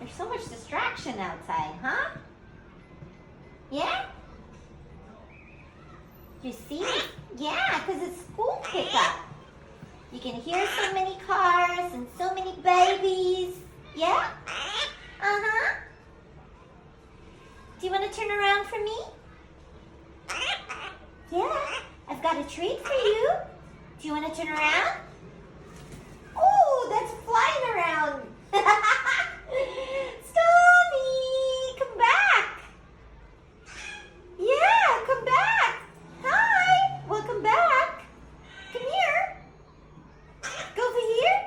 There's so much distraction outside, huh? Yeah? You see? Yeah, because it's school pickup. You can hear so many cars and so many babies. Yeah? Uh-huh. Do you want to turn around for me? Yeah, I've got a treat for you. Do you want to turn around? Oh, that's flying around. Stormy, come back. Yeah, come back. Hi, welcome back. Come here. Go over here.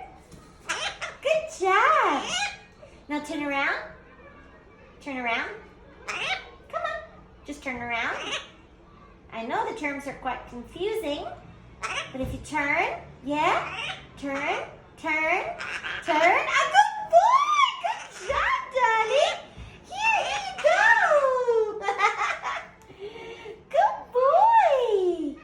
Good job. Now turn around. Turn around. Come on, just turn around. I know the terms are quite confusing, but if you turn, yeah, turn, turn, turn. A good boy! Good job, darling. Here you go. Good boy.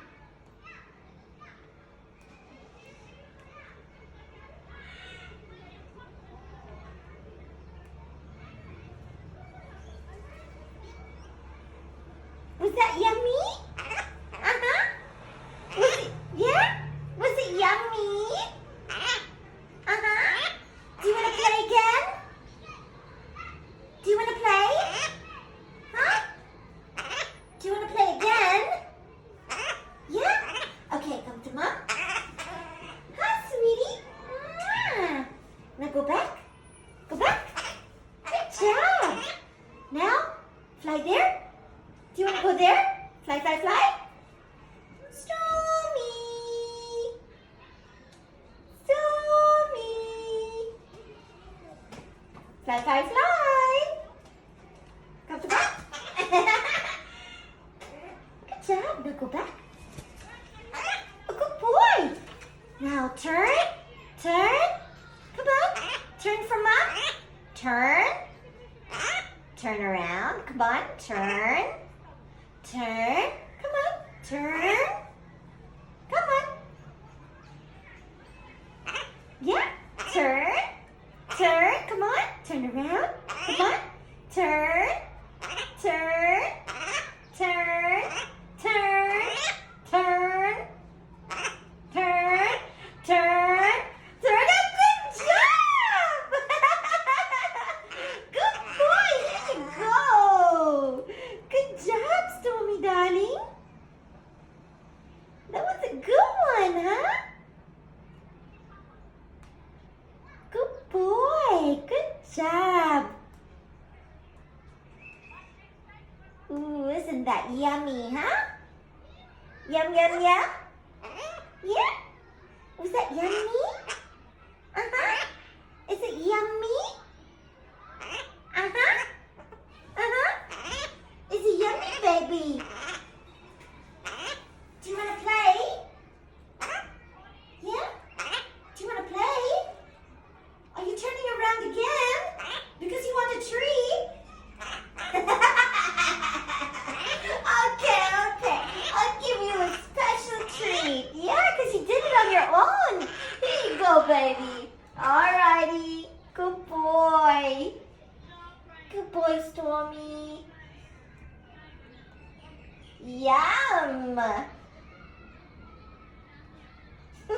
Was that yummy? Yeah? Was it yummy? Uh-huh. Do you want to play again? Do you want to play? Huh? Do you want to play again? Yeah? Okay, come to Mom. Hi, sweetie. Mwah. Now go back. Go back. Good job. Now, fly there. Do you want to go there? Fly, fly, fly. Stormy. Stormy. Fly, fly, fly. Come to back. Good job. Now go back. A good boy. Now turn. Turn. Come on. Turn for Mom. Turn. Turn around. Come on. Turn. Turn. Come on. Turn. Come on. Yeah. Turn. Turn. Come on. Turn around. Come on. Turn. Turn. Turn. Turn. Turn. Turn. Turn. Turn. Good job! Good boy. Here you go. Good job, Stormy, darling. That was a good one, huh? Good boy. Good job. Ooh, isn't that yummy, huh? Yum, yum, yum. Yeah? Was that yummy? Uh-huh. Is it yummy? Uh-huh. Uh-huh. Is it yummy, baby? Do you want to play? Yeah? Do you want to play? Are you turning around again? Because you want a treat? Okay. I'll give you a special treat. Yeah, because you did it on your own. Here you go, baby. Alrighty. Good boy. Good boy, Stormy. Yum!